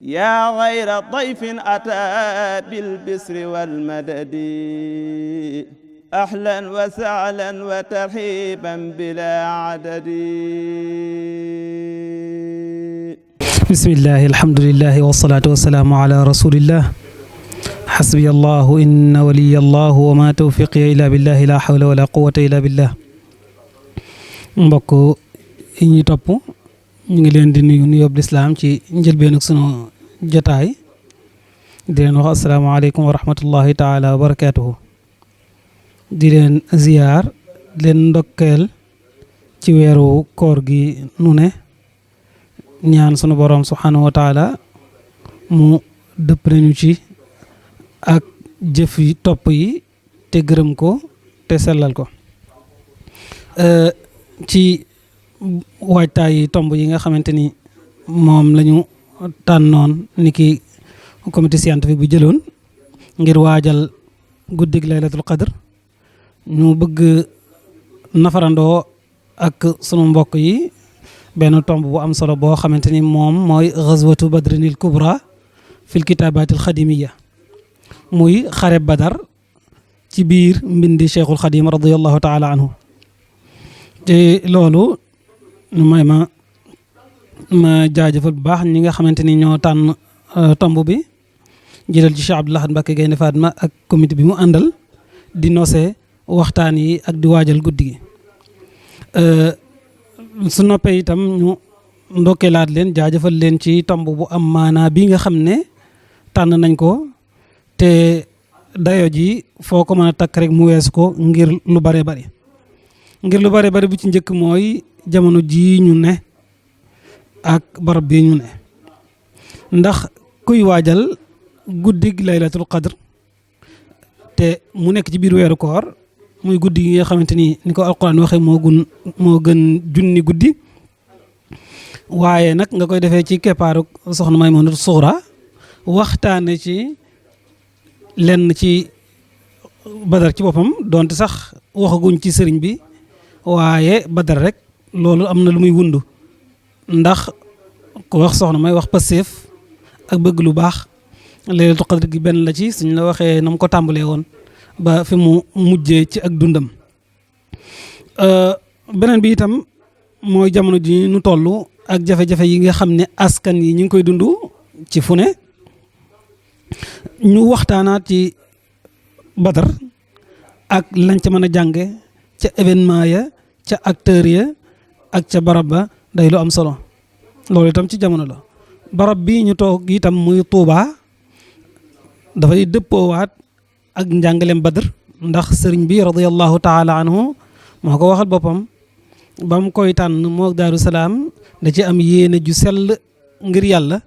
yaa xayra dayfin ataa bil bisri wal madadi ahlan wa sahlan wa tarhiban bilaa adadi. bismillahi alhamdulillahi wasalaatu wasalaamu ala rasulillah xasbiya allahu inna waliya allahu wa ma tawfiqiya illa billahi la hawla wala quwata illa billah. mbokk yi ñuy topp ñu ngi leen di nuyu nuyoob lislaam ci njëlbeen ak sunu jotaay di leen wax asalaamaaleykum wa rahmatullahi taala wa barakaatuhu. di leen ziyaar di leen ndokkeel ci weeru koor gi nu ne ñaan sunu borom subhanahu wa taala mu dëpp nañu ci ak jëf yi topp yi te gërëm ko te sellal ko. ci waajtaay tomb yi nga xamante ni moom lañu tànnoon ni ki comité scientifique bu jëloon ngir waajal guddig laylatul qadr, ñu bëgg nafarandoo ak sunu mbokk yi benn tomb bu am solo boo xamante ni moom mooy ghazwatu badrinil kubra fil kitaabatil xadimiya, muy xare badar ci biir mbindi cheikhul xadim radiallahu taala anhu. te loolu ñu may ma jaajëfal bu baax ñi nga xamante ni ñoo tànn tomb bi, jëlal ci Cheikh Abdoul Ahad Mbacké Gaïndé Fatma ak comité bi mu àndal di nose waxtaan yi ak di waajal guddi gi. su noppee itam ñu ndokkeelaat leen jaajëfal leen ci tomb bu am maanaa bi nga xam ne tànn nañ ko te dayo ji foo ko mën a takk rek mu weesu ko ngir lu bare bari. ngir lu bare bari bu ci njëkk mooy jamono jii ñu ne ak barab bii ñu ne, ndax kuy waajal guddig laylatul qadr te mu nekk ci biir weeru koor, muy guddi gi nga xamante ni ko alquran waxee moo gën junni guddi, waaye nag nga koy defee ci keppaaru soxna Maymunatu Suxra waxtaane ci lenn ci badar ci boppam, donte sax waxaguñ ci sëriñ bi, waaye badar rek loolu am na lu muy wundu, ndax ko wax soxna may wax passeef ak bëgg lu baax. laylatul qadr gi benn la ci suñ la waxee na mu ko tàmbalee woon ba fi mu mujjee ci ak dundam. beneen bi itam mooy jamono ji nu toll ak jafe-jafe yi nga xam ne askan yi ñu ngi koy dund ci fu ne, ñu waxtaanaat ci badar ak lañ ca mën a jànge ca événement ya, ca acteur ya ak ca barab ba, day lu am solo. loolu itam ci jamono la. barab bi ñu toog itam muy Tuuba dafay dëppoowaat ak njàngaleem badr, ndax sëriñ bi radiyallahu taala anhu moo ko waxal boppam ba mu koy tànn moo Daaru Salaam da ci am yéene ju sell ngir yàlla,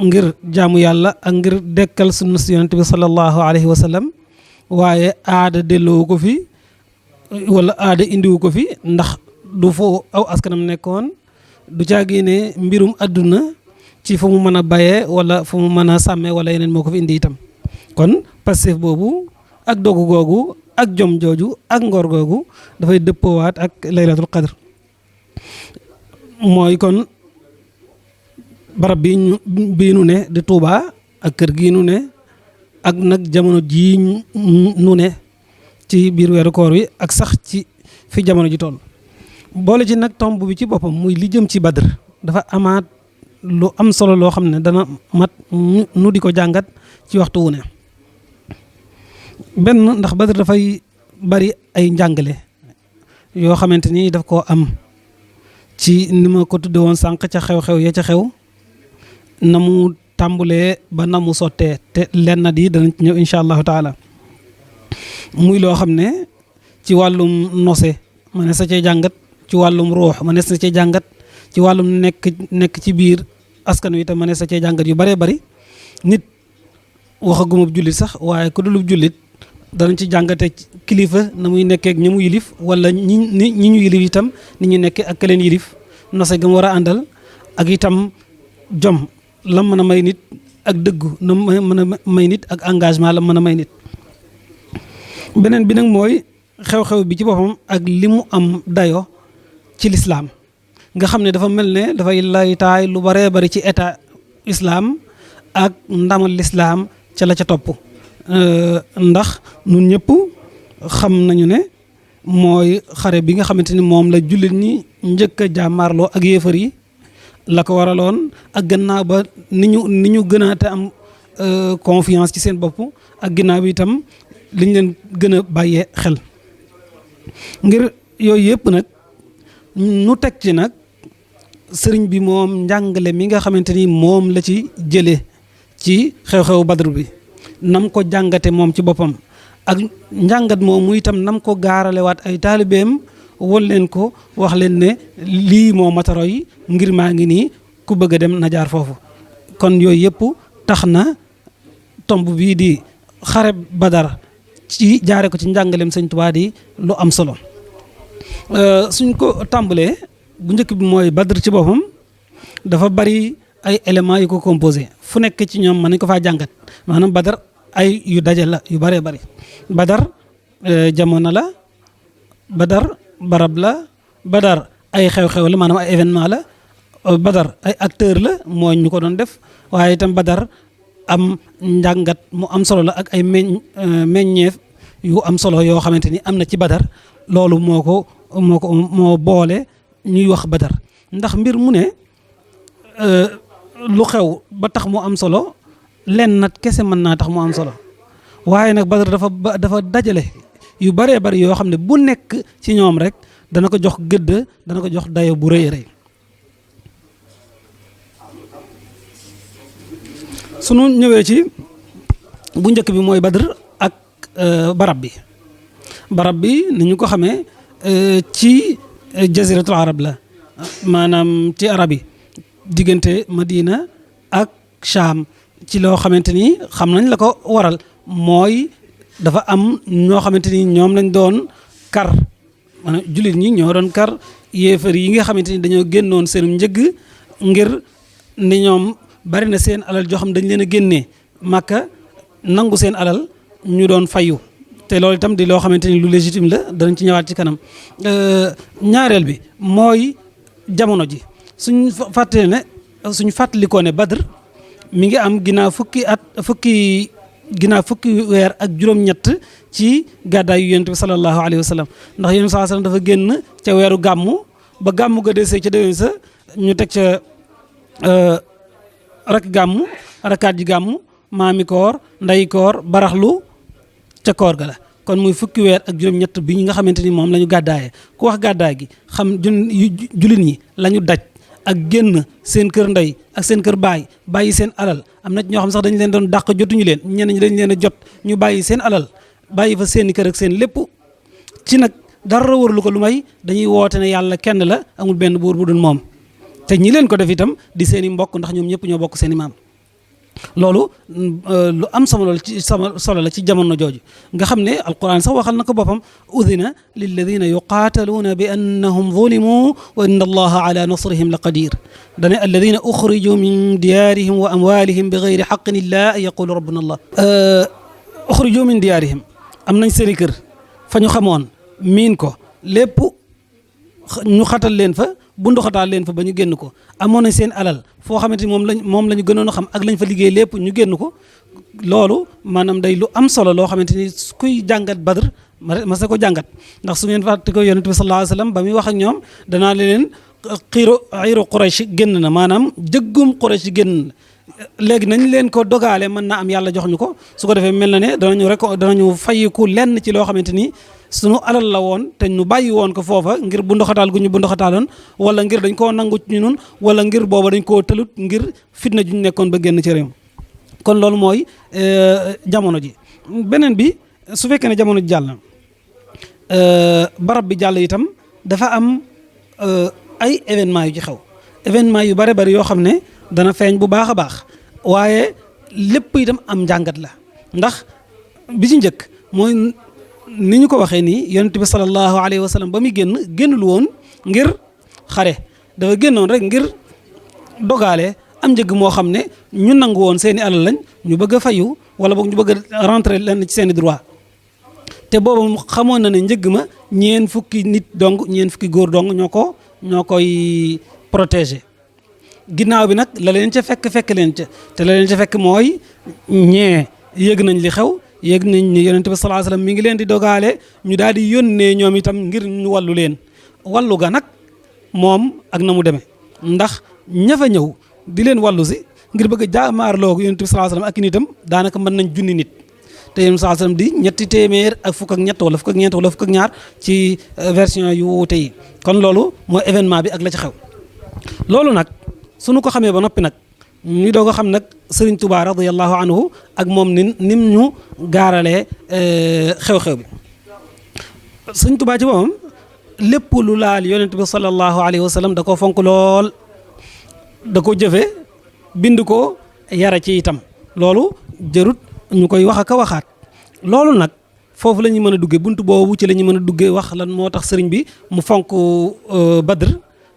ngir jaamu yàlla ak ngir dekkal sunna si yonent bi sallallahu alayhi wa sallam, waaye aada delloo ko fi wala aada indiwu ko fi, ndax du foo aw askanam nekkoon, du caagi ne mbirum àdduna ci fu mu mën a bayee wala fu mu mën a sàmmee wala yeneen moo ko fi indi itam. kon passif boobu ak dogu googu ak jom jooju ak ngor googu dafay dëppoowaat ak laylatul qadr. mooy kon barab bii nu ne di Tuuba ak kër gii nu ne ak nag jamono jii nu ne ci biir weeru koor wi ak sax ci fi jamono ji toll. boole ci nag tomb bi ci boppam muy li jëm ci badr dafa amaat lu am solo loo xam ne dana mat nu di ko jàngat ci waxtu wu ne. benn ndax badr dafay bari ay njàngale yoo xamante ni daf koo am ci ni ma ko tudde woon sànq ca xew-xew ya ca xew, na mu tàmbulee ba na mu sottee, te lenn di danañ ci ñëw incha allahu taala. muy loo xam ne ci wàllum nose ma ne sa cee jàngat, ci wàllum ruux ma ne sa cee jàngat, ci wàllum nekk ci biir askan wi itam ma ne sa cee jàngat yu baree bari. nit waxagumab jullit sax, waaye ku dulub jullit danañ ci jàngate kilifa na muy nekkee ak ñi mu yilif, wala ñi ñu yilif itam ni ñu nekkee ak leen yilif, nose ga mu war a àndal ak itam jom la mën a may nit ak dëggu na mën a may nit ak engagement la mën a may nit. beneen bi nag mooy xew-xew bi ci boppam ak li mu am dayo ci lislaam nga xam ne dafa mel ne dafay laytaay lu baree bari ci état islaam ak ndamal lislaam ca la ca topp ndax nun ñëpp xam nañu ne mooy xare bi nga xamante ni moom la jullit ñi njëkk a jàmmaarloo ak yéefar yi la ko waraloon ak gannaaw ba ni ñu gën a te am confiance ci seen bopp ak ginnaaw bi itam liñ leen gën a bàyyee xel ngir yooyu yëpp nag nu teg ci nag sëriñ bi moom njàngale mi nga xamante ni moom la ci jëlee ci xew-xew Badr bi nam ko jàngate moom ci boppam ak njàngat moom mu itam nam ko gaaralewaat ay taalibeem won leen ko wax leen ne lii moo mataro yi ngir maa ngi nii ku bëgg a dem na jaar foofu kon yooyu yëpp tax na tomb bii di xare Badar ci jaare ko ci njàngaleem Sëñ Tuubaa di lu am solo suñ ko tàmbalee bu njëkk bi mooy Badr ci boppam dafa bari ay éléments yu ko composé fu nekk ci ñoom mën nañ ko faa jàngat maanaam Badar ay yu daje la yu bëree bëri Badar jamono la Badar barab la Badar ay xew-xew la maanaam ay événement la Badar ay acteur la mooy ñu ko doon def waaye itam Badar am njàngat mu am solo la ak ay meññeef yu am solo yoo xamante ni am na ci Badar loolu moo boole ñuy wax Badar ndax mbir mu ne lu xew ba tax mu am solo lenn nat kese mën naa tax mu am solo waaye nag Badar dafa dajale yu bëree bëri yoo xam ne bu nekk ci ñoom rek dana ko jox gëdd dana ko jox dayo bu rëy rëy sunu ñëwee ci bu njëkk bi mooy Badr ak barab bi ni ñu ko xamee ci jaziratul arab la maanaam ci arab yi diggante Madina ak Cham ci loo xamante ni xam nañ la ko waral mooy dafa am ñoo xamante ni ñoom lañ doon kar maanaam jullit ñi ñoo doon kar yéefar yi nga xamante ni dañoo génnoon seen njëgg ngir ni ñoom bari na seen alal joo xam dañ leen a génnee Màkka nangu seen alal ñu doon fayu te loolu itam di loo xamante ni lu légitime la danañ ci ñëwaat ci kanam ñaareel bi mooy jamono ji suñ fàttalikoo ne Badr mi ngi am ginnaaw fukki weer ak juróom-ñett ci gàddaay yu yonent bi sallallahu alayhi wa sallam ndax yonent bi sallallahu alayhi wa sallam dafa génn ca weeru gàmmu ba gàmmu ga desee ca déwén sa ñu teg ca rakaat ji gàmmu maami koor nday koor baraxlu ca koor ga la kon muy fukki weer ak juróom-ñett bi ñi nga xamante ni moom la ñu gàddaayee ku wax gàddaay gi xam jullit ñi la ñu daj ak génn seen kër ndey ak seen kër baay bàyyi seen alal am na ñoo xam sax dañu leen doon dàq jotuñu leen ñenn ñi dañ leen a jot ñu bàyyi seen alal bàyyi fa seeni kër ak seen lépp ci nag dara warlu ko lu may dañuy woote ne yàlla kenn la amul benn buur bu dul moom te ñi leen ko def itam di seen i mbokk ndax ñoom ñëpp ñoo bokk seen i maam loolu lu am solo la ci jamono jooju nga xam ne alquran sax waxal na ko boppam udina lilladina yuqaataluuna bi annahum zulimu wa inna allaha ala nasrihim la qadir dane alladina uxriju min diyaarihim wa amwalihim bi gayri xaqin illa an yaqulu rabbuna allah uxriju min diyaarihim am nañ seeni kër fa ñu xamoon miin ko lépp ñu xatal leen fa bunduxataal leen fa ba ñu génn ko amoon nañ seen alal foo xamante ni moom la ñu gënoon a xam ak lañ fa liggéey lépp ñu génn ko loolu maanaam day lu am solo loo xamante ni kuy jàngat Badr ma sa ko jàngat ndax su ngeen fàtte ko yonent bi sallallahu alayhi wa sallam ba muy wax ak ñoom danaa leen xiiru Quraysh génn na maanaam jëggum Quraysh génn na léegi nañ leen ko dogaale mën naa am yàlla jox ñu ko su ko defee mel na ne danañu fayiku lenn ci loo xamante ni sunu alal la woon te ñu bàyyi woon ko foofa ngir bu ndoxataal gu ñu bu ndoxataaloon wala ngir dañ koo nangu ci ñun wala ngir booba dañ koo tëlut ngir fitna ju ñu nekkoon ba génn ci réew kon loolu mooy jamono ji beneen bi su fekkee ne jamono ji jàll na barab bi jàll itam dafa am ay événement yu ci xew événement yu bare bari yoo xam ne dana feeñ bu baax a baax waaye lépp itam am njàngat la ndax bi ci njëkk mooy ni ñu ko waxee nii yonent bi sallallahu alayhi wa sallam ba muy génnul woon ngir xare dafa génnoon rek ngir dogaale am njëg moo xam ne ñu nangu woon seeni alal lañ ñu bëgg a fayu wala boog ñu bëgg a rentrer leen ci seeni droit te boobu xamoon na ne njëg ma ñeen fukki nit dong ñeen fukki góor dong ñoo koy protéger ginnaaw bi nag la leen ca fekk leen ca te la leen ca fekk mooy ñee yëg nañ li xew yëg nañ ni yonent bi sallallahu alayhi wasallam mi ngi leen di dogaale ñu daal di yónnee ñoom itam ngir ñu wallu leen wallu ga nag moom ak na mu demee ndax ña fa ñëw di leen wallu si ngir bëgg a jaamaarloo yonent bi sallallahu alayhi wasallam ak i nitam daanaka mën nañ junni nit te yonent bi sallallahu alayhi wasallam di ñetti téeméer ak fukk ak ñett wala fukk ak ñeent wala fukk ak ñaar ci version yu wuute yi kon loolu mooy événement bi ak la ci xew loolu nag suñu ko xamee ba noppi nag ñu doog a xam nag Sëriñ Tuubaa radiyallahu anhu ak moom nim ñu gaaralee xew-xew bi Sëriñ Tuubaa ci boppam lépp lu laal yonent bi sallallahu alayhi wa sallam da koo fonk lool da ko jëfe bind ko yara ci itam loolu jërut ñu koy wax ak a waxaat loolu nag foofu la ñu mën a duggee buntu boobu ci la ñu mën a duggee wax lan moo tax sëriñ bi mu fonk Badr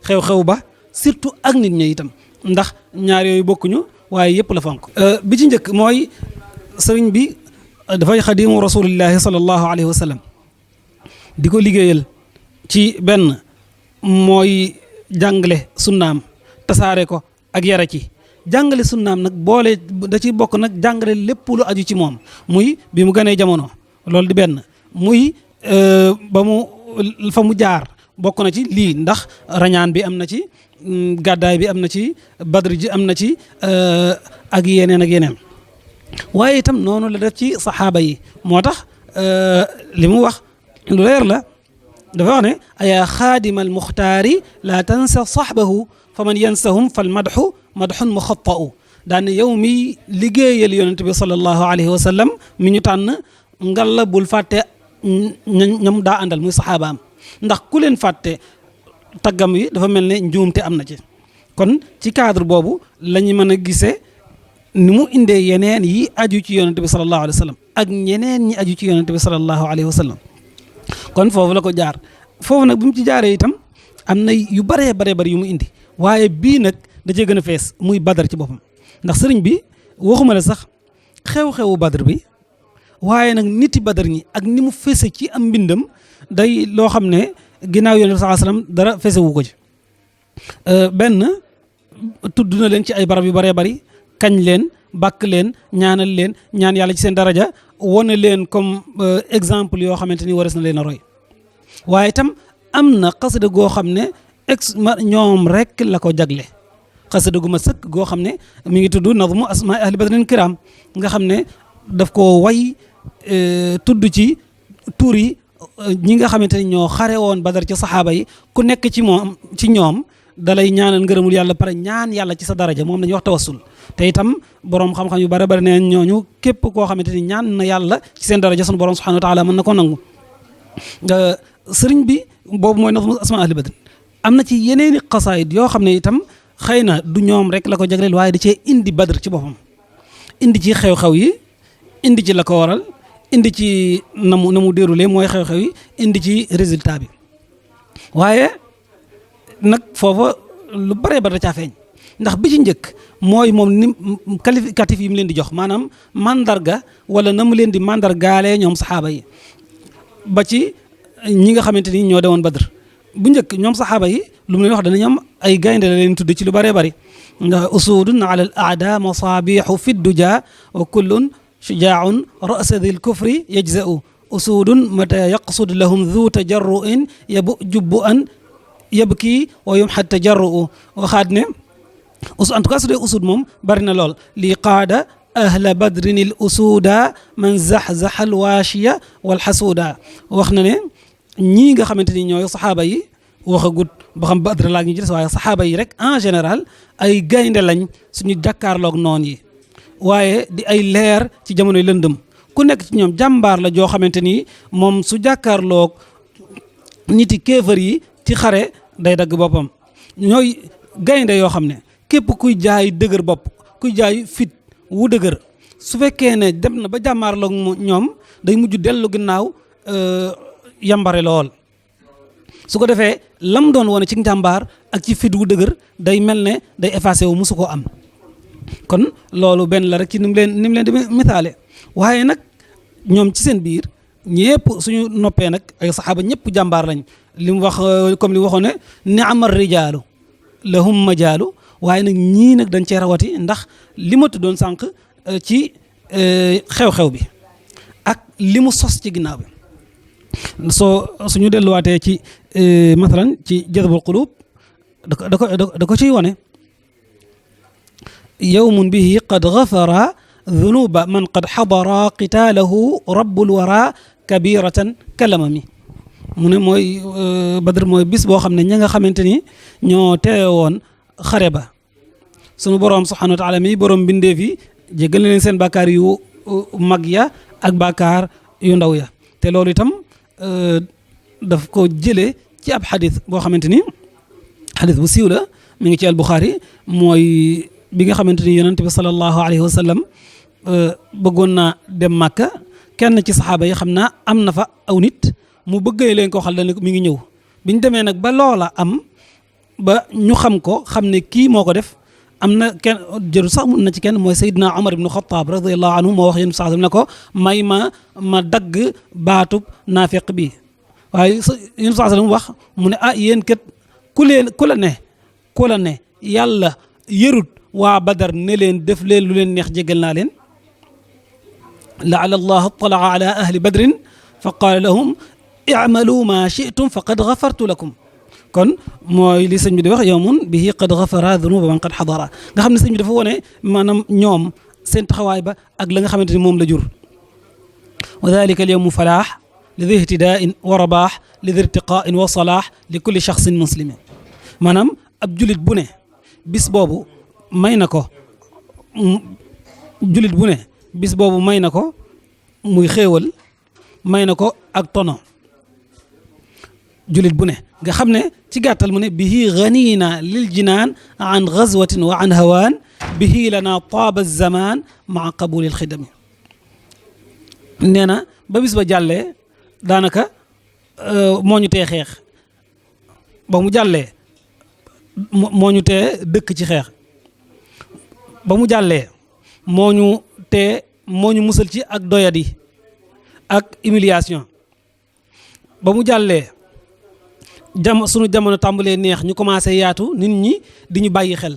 xew-xew ba surtout ak nit ñi itam ndax ñaar yooyu bokkuñu waaye yëpp la fonk bi ci njëkk mooy sëriñ bi dafay xadimu rasulillahi sallallahu alayhi wa sallam di ko liggéeyal ci benn mooy jàngale sunnaam tasaare ko ak yara ci jàngale sunnaam nag boole da ci bokk nag jàngale lépp lu aju ci moom muy bi mu gënee jamono loolu di benn muy ba mu fa mu jaar bokk na ci lii ndax rañaan bi am na ci gàddaay bi am na ci badr ji am na ci ak yeneen ak yeneen waaye itam noonu la def ci saxaaba yi moo tax li mu wax lu leer la dafa wax ne ayaa xaadimal muxtaari laa tansa saxbahu fa man yansahum fal madxu madxun muxatta'u daane yow mi liggéeyal yonent bi sallallahu alayhi wa sallam mi ñu tànn ngal la bul fàtte ñam daa àndal muy saxaabaam ndax ku leen fàtte taggam yi dafa mel ne njuumte am na ci kon ci cadre boobu la ñu mën a gisee ni mu indee yeneen yi aju ci yonent bi sallallahu alayhi wa sallam ak ñeneen ñi aju ci yonent bi sallallahu alayhi wa sallam kon foofu la ko jaar foofu nag bu mu ci jaaree itam am na yu baree bari yu mu indi waaye bii nag da cee gën a fees muy badar ci boppam ndax sëriñ bi waxuma la sax xew-xewu badar bi waaye nag niti badar ñi ak ni mu fese ci am mbindam day loo xam ne ginnaaw yonent bi sallallahu alayhi wasallam dara fese wu ko ci benn tudd na leen ci ay barab yu baree bari kañ leen bàkk leen ñaanal leen ñaan yàlla ci seen daraja wane leen comme exemple yoo xamante ni wares na leen a roy waaye itam am na xasida goo xam ne ñoom rek la ko jagle xasida gu ma sëkk goo xam ne mi ngi tudd nazmu asmaa ahli badrin kiram nga xam ne daf ko way tudd ci tur yi ñi nga xamante ni ñoo xare woon badar ci saxaaba yi ku nekk ci ñoom dalay ñaanal ngërëmul yàlla pare ñaan yàlla ci sa daraja moom lañuy wax tawassul te itam borom xam-xam yu bare bari neen ñooñu képp koo xamante ni ñaan na yàlla ci seen daraja sunu borom subhanahu wa taala mën na ko nangu sëriñ bi boobu mooy nazmu asmaa ahli badrin am na ci yeneeni xasaayid yoo xam ne itam xëy na du ñoom rek la ko jagleel waaye da cee indi badr ci boppam indi ci xew-xew yi indi ci la ko waral indi ci na mu déroulé mooy xew-xew yi indi ci résultat bi waaye nag foofa lu bare ba da caa feeñ ndax bi ci njëkk mooy moom ni qualificatif yi mu leen di jox maanaam mandarga wala na mu leen di mandargaalee ñoom saxaaba yi ba ci ñi nga xamante ni ñoo demoon badr bu njëkk ñoom saxaaba yi lu mu leen wax danañ am ay gaynde la leen tudd ci lu bëree bëri ndax usudun ala al aada masabixu fi duja wa kullun shujaaun rasa dil kufri yajza'u usudun mata yaqsud lahum dhu tajarruin yabu jubbu an yabki wa yumxat tajarru'u waxaat ne en tout cas su dee usud moom bari na lool lii qaada ahla badrin il usuda man zaxzaxa al waashiya wal xasuuda wax na ne ñii nga xamante ni ñooy saxaaba yi waxagut ba xam badr laa ngi ci des waaye saxaaba yi rek en général ay gaynde lañ suñu jàkkaarloog noon yi waaye di ay leer ci jamonoy lëndëm ku nekk ci ñoom jàmbaar la joo xamante ni moom su jàkkaarloog niti kéefër yi ci xare day dagg boppam ñooy gaynde yoo xam ne képp kuy jaay dëgër bopp kuy jaay fit wu dëgër su fekkee ne dem na ba jàmmaarloog ñoom day mujj dellu ginnaaw yambare lool su ko defee lam doon wane ci njàmbaar ak ci fit wu dëgër day mel ne day effacé wu musu koo am kon loolu benn la rek ci ni mu leen di misaale waaye nag ñoom ci seen biir ñëpp suñu noppee nag ay saxaaba ñëpp jàmbaar lañ li mu wax comme li mu waxoon ne ni'ma rijaalu lahum majaalu waaye nag ñii nag dañ cee rawati ndax li ma tuddoon sànq ci xew-xew bi ak li mu sos ci ginnaaw bi suñu delluwaatee ci masalan ci jazbul qulub da ko ciy wane yawmun bihi qad ghafara dhunuba man qad xadara qitaalahu rabbul wara kabiratan kalamami mu ne mooy Badr mooy bis boo xam ne ña nga xamante ni ñoo teewe woon xare ba sunu boroom subhanahu wa taala mi boroom bindeef yi jéggal na leen seen bàkkaar yu mag ya ak bàkkaar yu ndaw ya te loolu itam daf ko jëlee ci ab xadis boo xamante ni xadis bu siiw la mi ngi ci al Buxaari mooy bi nga xamante ni yonent bi sallallahu alayhi wa sallam bëggoon naa dem Màkka kenn ci saxaaba yi xam naa am na fa aw nit mu bëggee leen ko xal dana mi ngi ñëw biñ demee nag ba loola am ba ñu xam ko xam ne kii moo ko def am na kenn jëru sax mun na ci kenn mooy Seydina Omar ibnu Xataab radiyallahu anhu moo wax yéen sax ne ko may ma dagg baatub naafiq bi waaye yéen sax mu wax mu ne yéen kat ku la ne yàlla yërut waa Badar ne leen def leen lu leen neex jégal naa leen laala allah talaa ala ahli badrin fa qaala lahum i'malu ma shi'tum faqad ghafartu lakum kon mooy li sëñ bi di wax yawmun bihi qad ghafara dhunuba man qad hadara nga xam ne sëñ bi dafa wone maanaam ñoom seen taxawaay ba ak la nga xamante ni moom la jur wa dhalika al yawmu falaax li dhi ihtidaa'in wa rabaax li dhi irtiqaa'in wa salaax li kulli shakhsin muslimin maanaam ab julit bu ne bis boobu may na ko julit bu ne bis boobu may na ko muy xéewal may na ko ak tono julit bu ne nga xam ne ci gàttal mu ne bihi ganiina lil jinaan an gazwatin wa an hawaan bihi lana taaba zaman maa qabulil xidami nee na ba bis ba jàllee daanaka moo ñu tee xeex ba mu jàllee moo ñu tee dëkk ci xeex ba mu jàllee moo ñu musal ci ak doyadi ak humiliation ba mu jàllee sunu jamono tàmbalee neex ñu commencé yaatu nit ñi di ñu bàyyi xel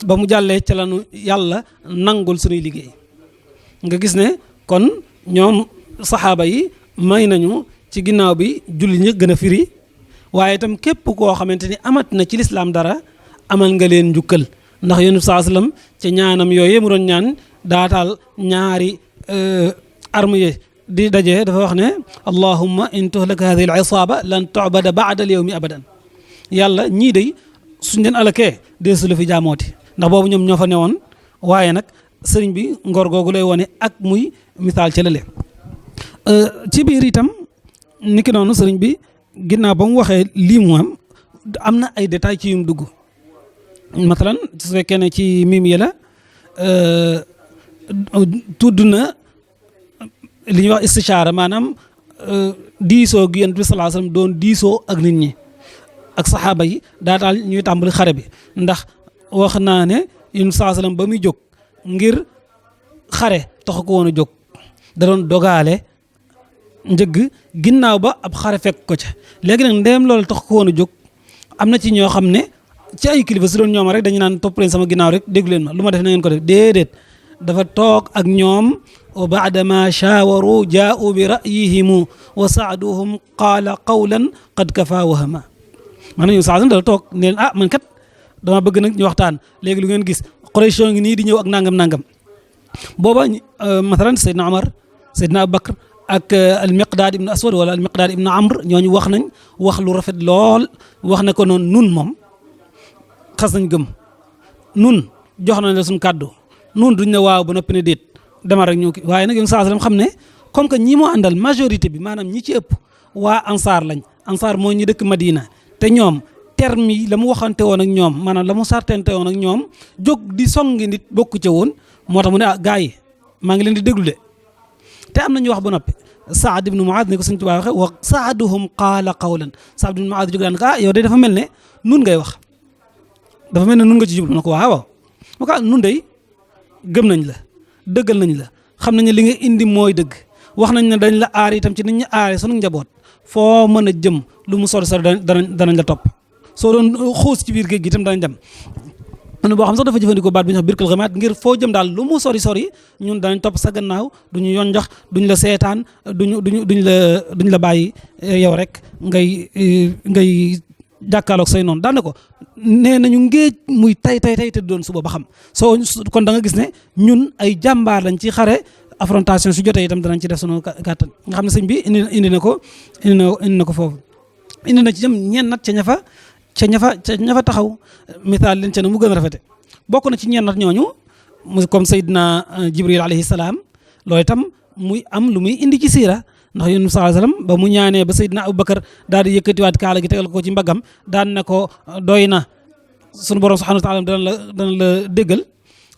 ba mu jàllee ca lanu yàlla nangul sunuy liggéey nga gis ne kon ñoom saxaaba yi may nañu ci ginnaaw bi julli ñi gën a firi waaye itam képp koo xamante ni amat na ci lislaam dara amal nga leen njukkal ndax yonent bi sallallahu alayhi wasallam ci ñaanam yooyu mu doon ñaan daataal ñaari arme yi di daje dafa wax ne allahumma in tuhlak hadhihi al isaaba lan tu'bada ba'da al yawmi abadan yàlla ñii day suñ leen alakee deesu la fi jaamooti ndax boobu ñoom ñoo fa newoon waaye nag sëriñ bi ngor googu lay wone ak muy misaal ci lale ci biir itam niki noonu sëriñ bi ginnaaw ba mu waxee lii mu am na ay détails ci yum dugg matalan su fekkee ne ci mim yi la tudd na li ñuy wax istishaara maanaam diisoo gi Yonent bi sallallahu alayhi wasallam doon diisoo ak nit ñi ak saxaaba yi daal ñuy tàmbali xare bi ndax wax naa ne Yonent bi sallallahu alayhi wasallam ba muy jóg ngir xare taxu ko woon a jóg da doon dogaale njëgg ginnaaw ba ab xare fekk ko ca léegi nag ndéem loolu tax ko woon a jóg am na ci ñoo xam ne ci ay kilifa su doon ñoom rek dañu naan topp leen sama ginnaaw rek déglu leen ma lu ma def na ngeen ko def déedéet dafa toog ak ñoom wa baada ma shaawaru jaa'u bi ra'yihimu wa saaduhum qaala qawlan qad kafa wahama maanaam ñoom saa dafa toog ne leen man kat dama bëgg nag ñu waxtaan léegi lu ngeen gis Quraysh ngi nii di ñëw ak nangam booba mathalan Seydina Omar Seydina Abubakar ak al-Miqdaad ibn Aswad wala al-Miqdaad ibn Amr ñooñu wax nañ wax lu rafet lool wax na ko noonu nun moom xas nañ gëm nun jox nañ la suñu kàddu nun duñ ne waaw ba noppi ne déet dama rek ñëw ki waaye nag yow saa sallam xam ne comme que ñi moo àndal majorité bi maanaam ñi ci ëpp waa ansaar lañ ansaar mooy ñi dëkk Madina te ñoom terme yi la mu waxante woon ak ñoom maanaam la mu sartente woon ak ñoom jóg di songi nit bokku ca woon moo tax mu ne gars yi maa ngi leen di déglu de te am na ñu wax ba noppi Saad ibnu Muaad ni ko Sëñ Tuubaa waxe wa saaduhum qaala qawlan Saad ibnu Muaad jóg daan yow de dafa mel ne nun ngay wax dafa mel ne nun nga ci jublu na ko waaw mu ko nun day gëm nañ la dëggal nañ la xam nañ ne li nga indi mooy dëgg wax nañ ne dañ la aar itam ci nit ñi aare sunu njaboot foo mën a jëm lu mu sori sori danañ la topp soo doon xuus ci biir géej gi itam danañ dem. am na boo xam sax dafa jëfandikoo baat bi ñu wax birkal xamaat ngir foo jëm daal lu mu sori sori ñun danañ topp sa gannaaw duñu yonjax duñ la seetaan duñ la bàyyi yow rek ngay jàkkaarloog say noonu daan na ko nee nañu ngéej muy tay te doon suba ba xam soo kon da nga gis ne ñun ay jàmbaar lañ ci xare affrontation su jotee itam danañ ci def sunu kàttan nga xam ne sëñ bi indi na ko foofu indi na ci jëm ñennat ca ña fa taxaw misaal leen ca ne mu gën a rafete bokk na ci ñennat ñooñu mu comme Seydina Jibril alayhi salaam loolu itam muy am lu muy indi ci siira ndax yonent bi sallallahu alayhi wasallam ba mu ñaanee ba Seydina Abubakar daal di yëkkatiwaat kaala gi tegal ko ci mbaggam daan na ko doy na sunu borom subhanahu wa taala dana la déggal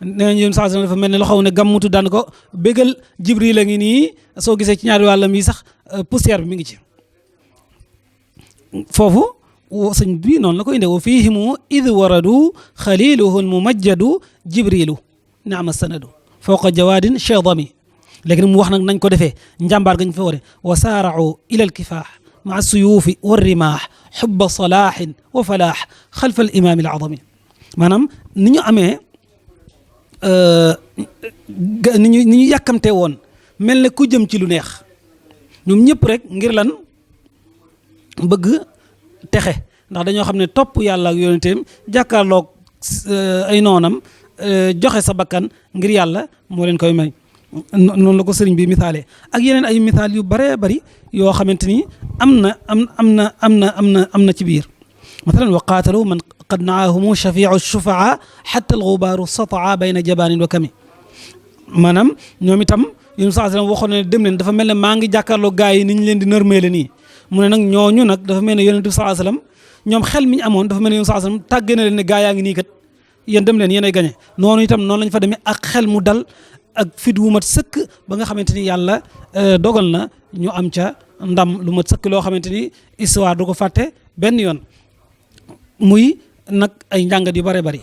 nee nañ yonent sallallahu alayhi wasallam dafa mel ne loxow ne gàmmutu daan ko bégal Jibril a ngi nii soo gisee ci ñaari wàllam yi sax poussière bi mi ngi ci foofu sëñ bi noonu la ko indee wa fihimu id waradu xaliluhu almumajjadu jibrilu ni'ma sanadu fawqa jawadin shadami léegi mu wax nag nañ ko defee njàmbaar gañ fa ware wa saara'u ila alkifaax maa suyuufi wa rimaax xubba salaaxin wa falaax xalfa alimaam alazami maanaam ni ñu amee ni ñu yàkkamtee woon mel ne ku jëm ci lu neex ñoom ñëpp rek ngir lan bëgg texe ndax dañoo xam ne topp yàlla ak yonenteem jàkkaarloog ay noonam joxe sa bakkan ngir yàlla moo leen koy may noonu la ko sëriñ bi misaalee ak yeneen ay misaal yu baree bari yoo xamante ni am na ci biir mathalan wa qaatalu man qad naahumu shafiu shufaa xatta alxubaaru sataa bayna jabaanin wa kami maanaam ñoom itam yéen saa sallam waxoon ne dem leen dafa mel ne maa ngi jàkkaarloo gaa yi ni ñu leen di nërmeele nii mu ne nag ñooñu nag dafa mel ne yonent bi saa sallam ñoom xel mi ñu amoon dafa mel ne yéen saa sallam tàggee na leen ne gaa yaa ngi nii kat yéen dem leen yéen ay gañe noonu itam noonu lañ fa demee ak xel mu dal ak fit wu mat sëkk ba nga xamante ni yàlla dogal na ñu am ca ndam lu mat sëkk loo xamante ni histoire du ko fàtte benn yoon muy nag ay njàngat yu bare bari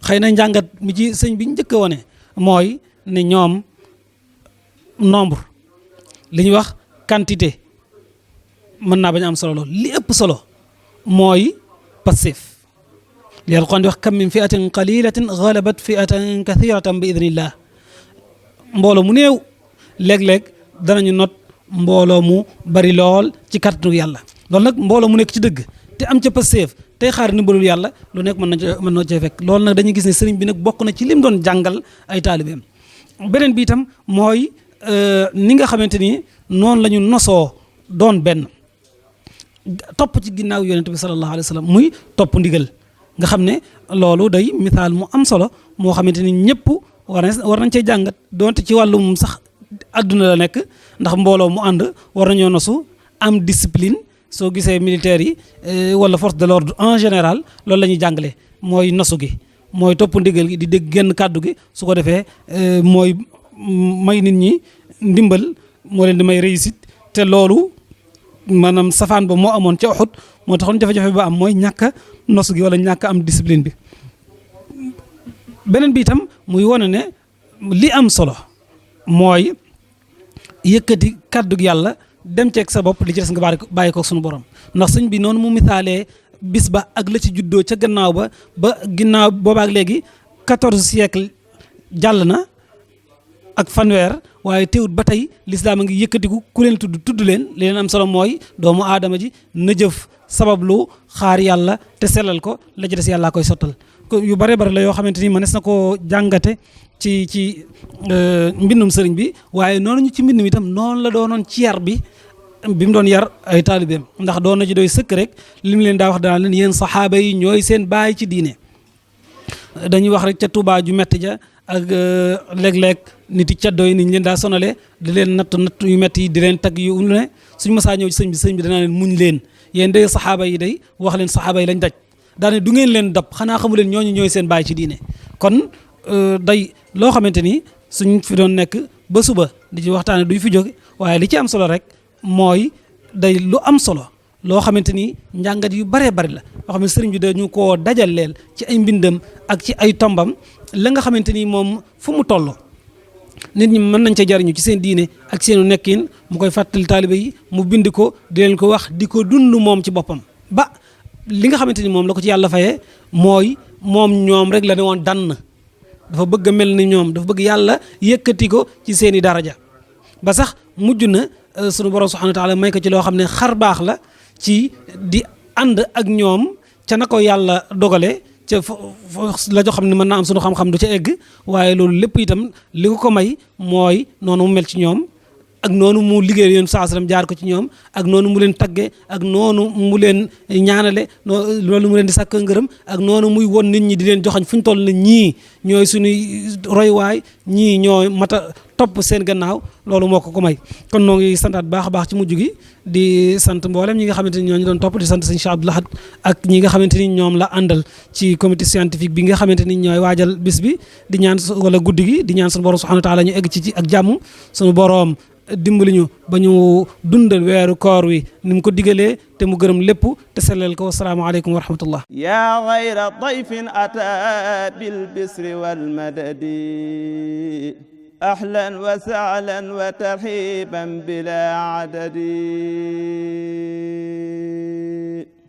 xëy na njàngat mi ci sëñ bi njëkk a wone mooy ne ñoom nombre li ñuy wax quantité mën naa bañ a am solo lool li ëpp solo mooy passif li Alxuraan di wax kam min fi'atin qalilatin ghalabat fi'atan kathiratan bi idnillah mbooloo mu néew léeg-léeg danañu not mbooloo mu bari lool ci kàttanu yàlla loolu nag mbooloo mu nekk ci dëgg te am ca passeef tey xaar ndimbalul yàlla lu nekk mën na cee fekk loolu nag dañuy gis ne sëriñ bi nag bokk na ci lim doon jàngal ay taalibeem beneen bi itam mooy ni nga xamante ni noonu la ñu nosoo doon benn topp ci ginnaaw yonent bi sallallahu alayhi wa sallam muy topp ndigal nga xam ne loolu day misaal mu am solo moo xamante ni ñëpp war nañ cee jàngat donte ci wàllum sax adduna la nekk ndax mbooloo mu ànd war nañoo nosu am discipline soo gisee militaires yi wala force de l'ordre en général loolu la ñuy jàngale mooy nosu gi mooy topp ndigal gi di dégg genn kàddu gi su ko defee mooy may nit ñi ndimbal moo leen di may réussite te loolu maanaam safaan ba moo amoon ca Uhud moo taxoon jafe-jafe ba am mooy ñàkk nosu gi wala ñàkk am discipline bi beneen bi itam muy wane ne li am solo mooy yëkkati kàddu gi yàlla dem ceeg sa bopp li ci des nga bàyyi ko sunu borom ndax sëñ bi noonu mu misaalee bis ba ak la ci juddoo ca gannaaw ba ginnaaw boobaak léegi 14 siècle jàll na ak fanweer waaye teewut ba tey lislaam a ngi yëkkatiku ku leen tudd leen li leen am solo mooy doomu aadama ji na jëf sabablu xaar yàlla te sellal ko la ci des yàllaa koy sottal yu bare bare la yoo xamante ni mënees na koo jàngate ci mbindum sëriñ bi waaye noonu ñu ci mbind mi itam noonu la doonoon ci yar bi mu doon yar ay taalibeem ndax doon na ci doy sëkk rek li mu leen daa wax daan leen yéen saxaaba yi ñooy seen baay ci diine dañuy wax rek ca Tuubaa ju metti ja ak léeg-léeg nit yi caddoo yi ni ñu leen daa sonale di leen natt yu metti yi di leen tagg yu lu ne suñ mësaa ñëw ci sëñ bi danaa leen muñ leen yéen day saxaaba yi day wax leen saxaaba yi lañ daj daane du ngeen leen dab xanaa xamu leen ñooñu ñooy seen baay ci diine kon day loo xamante ni suñ fi doon nekk ba suba di ci waxtaane duñ fi jóge waaye li ci am solo rek mooy day lu am solo loo xamante ni njàngat yu baree bari la loo xam ne sëriñ bi dañu koo dajal leel ci ay mbindam ak ci ay tombam la nga xamante ni moom fu mu toll nit ñi mën nañ ca jariñu ci seen diine ak seenu nekkin mu koy fàttali taalibe yi mu bind ko di leen ko wax di ko dund moom ci boppam ba li nga xamante ni moom la ko ci yàlla fayee mooy moom ñoom rek la ne woon dann dafa bëgg a mel ni ñoom dafa bëgg yàlla yëkkati ko ci seeni daraja ba sax mujj na sunu borom subhanahu wa taala may ko ci loo xam ne xar baax la ci di ànd ak ñoom ca na ko yàlla dogale ca la joo xam ne mën naa am sunu xam-xam du ca egg waaye loolu lépp itam li ko may mooy noonu mu mel ci ñoom ak noonu mu liggéey yoon saa sallam jaar ko ci ñoom ak noonu mu leen tagge ak noonu mu leen ñaanale loolu mu leen di sàkk ngërëm ak noonu muy won nit ñi di leen joxañ fu ñu toll ne ñii ñooy suñuy roywaay ñii ñooy mata topp seen gannaaw loolu moo ko may kon noo ngi santaat baax a baax ci mujj gi di sant mboolem ñi nga xamante ni ñoo ñu doon topp di sant sëñ Cheikh Abdou Lahad ak ñi nga xamante ni ñoom la àndal ci comité scientifique bi nga xamante ni ñooy waajal bis bi di ñaan wala guddi gi di ñaan suñu borom subhanahu wa taala ñu egg ci ak jàmm suñu borom dimbali ñu ba ñu dundal weeru koor wi ni mu ko digalee te mu gërëm lépp te sellal ko asalaamaaleykum wa rahmatullah yaa gayra dayfin ata bil bisri wal madadi ahlan wa sahlan wa tarhiban bila adadi